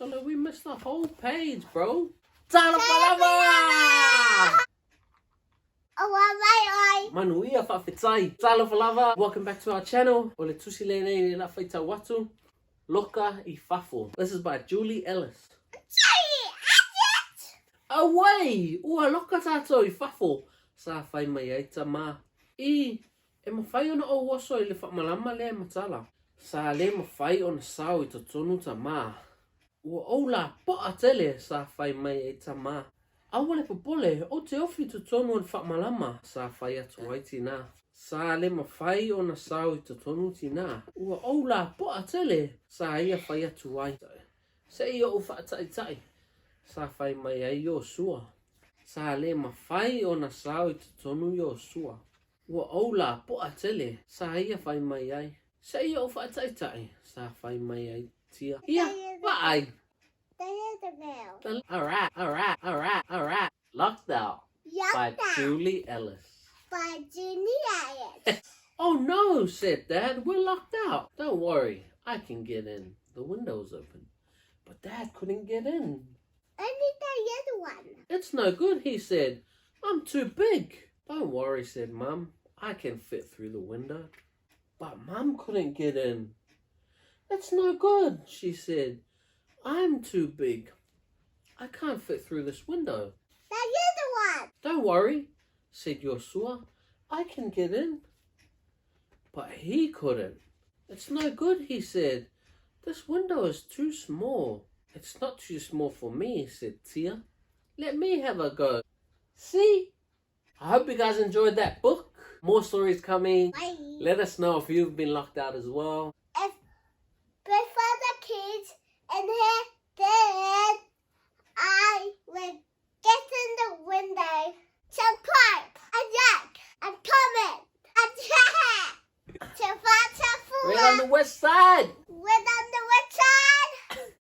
So like, we missed the whole page, bro. Talo palava! Manuia whawhetai. Talo palava. Welcome back to our channel. Ole tusi le nei ni la whaita watu. Loka I fafo. This is by Julie Ellis. Away! Ua loka tātou I whafo. Sa whai mai eita mā. E mawhai ona o waso I le whamalama le matala. Sa le mawhai ona sao I totonu ta mā. Ua oula poa tele sa whai mai eita mā. Awale popole o te ofi totonu on whamalama sa whai atu ai tina. Sa le mawhai ona sao I totonu tina. Ua oula poa tele sa ia whai atu ai. Se ia o whaataitai. Sa whai mai ai o sua. Sa le mawhai o na sao I tonu o sua. Ua oula poa tele. Sa ia whai mai ai. Sa ia o whaataitai. Sa whai mai ai tia. Ia, whaai. Alright. Locked Out. By Julie Ellis. Oh no, said Dad. We're locked out. Don't worry. I can get in. The window's open. But Dad couldn't get in. I need the other one. It's no good, he said. I'm too big. Don't worry, said Mum. I can fit through the window. But Mum couldn't get in. It's no good, she said. I'm too big. I can't fit through this window. The other one. Don't worry, said Joshua. I can get in. But he couldn't. It's no good, he said. This window is too small. It's not too small for me, said Tia. Let me have a go. See? I hope you guys enjoyed that book. More stories coming. Bye. Let us know if you've been locked out as well. If before the kids in here, then I will get in the window, subscribe, and like, and comment, and share. Right on the west side.